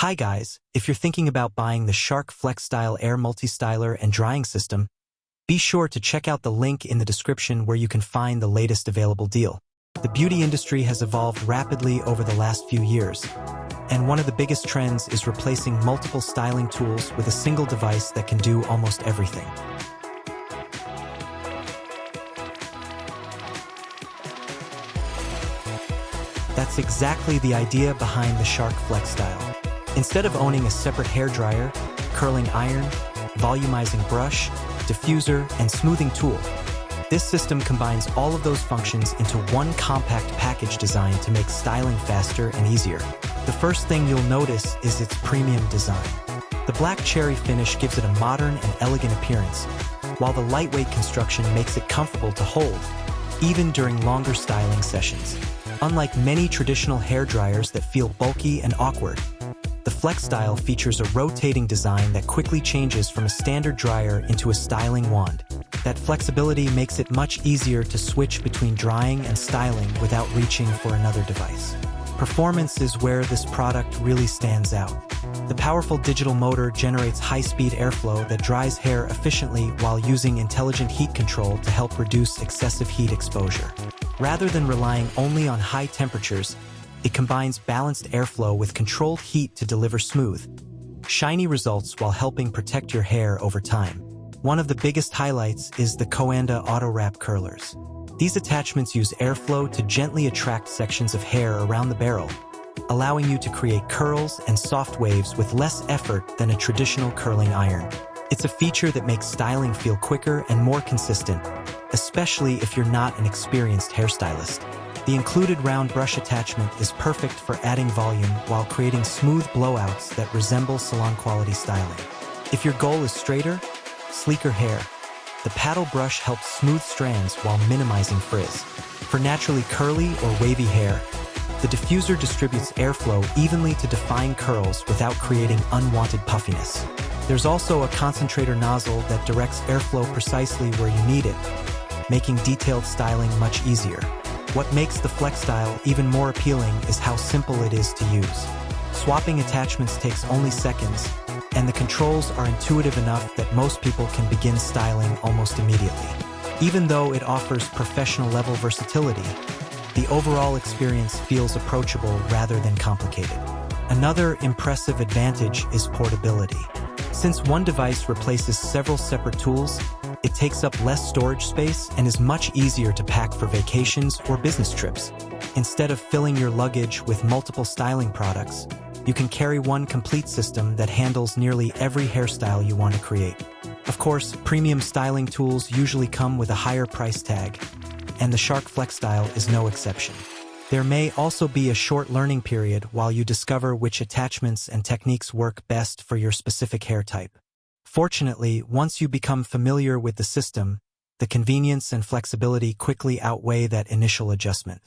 Hi guys, if you're thinking about buying the Shark FlexStyle Air Multi-Styler and Drying System, be sure to check out the link in the description where you can find the latest available deal. The beauty industry has evolved rapidly over the last few years, and one of the biggest trends is replacing multiple styling tools with a single device that can do almost everything. That's exactly the idea behind the Shark FlexStyle. Instead of owning a separate hairdryer, curling iron, volumizing brush, diffuser, and smoothing tool, this system combines all of those functions into one compact package designed to make styling faster and easier. The first thing you'll notice is its premium design. The black cherry finish gives it a modern and elegant appearance, while the lightweight construction makes it comfortable to hold, even during longer styling sessions. Unlike many traditional hairdryers that feel bulky and awkward, the FlexStyle features a rotating design that quickly changes from a standard dryer into a styling wand. That flexibility makes it much easier to switch between drying and styling without reaching for another device. Performance is where this product really stands out. The powerful digital motor generates high-speed airflow that dries hair efficiently while using intelligent heat control to help reduce excessive heat exposure. Rather than relying only on high temperatures, it combines balanced airflow with controlled heat to deliver smooth, shiny results while helping protect your hair over time. One of the biggest highlights is the Coanda Auto-Wrap Curlers. These attachments use airflow to gently attract sections of hair around the barrel, allowing you to create curls and soft waves with less effort than a traditional curling iron. It's a feature that makes styling feel quicker and more consistent, especially if you're not an experienced hairstylist. The included round brush attachment is perfect for adding volume while creating smooth blowouts that resemble salon-quality styling. If your goal is straighter, sleeker hair, the paddle brush helps smooth strands while minimizing frizz. For naturally curly or wavy hair, the diffuser distributes airflow evenly to define curls without creating unwanted puffiness. There's also a concentrator nozzle that directs airflow precisely where you need it, making detailed styling much easier. What makes the FlexStyle even more appealing is how simple it is to use. Swapping attachments takes only seconds, and the controls are intuitive enough that most people can begin styling almost immediately. Even though it offers professional-level versatility, the overall experience feels approachable rather than complicated. Another impressive advantage is portability. Since one device replaces several separate tools, it takes up less storage space and is much easier to pack for vacations or business trips. Instead of filling your luggage with multiple styling products, you can carry one complete system that handles nearly every hairstyle you want to create. Of course, premium styling tools usually come with a higher price tag, and the Shark FlexStyle is no exception. There may also be a short learning period while you discover which attachments and techniques work best for your specific hair type. Fortunately, once you become familiar with the system, the convenience and flexibility quickly outweigh that initial adjustment.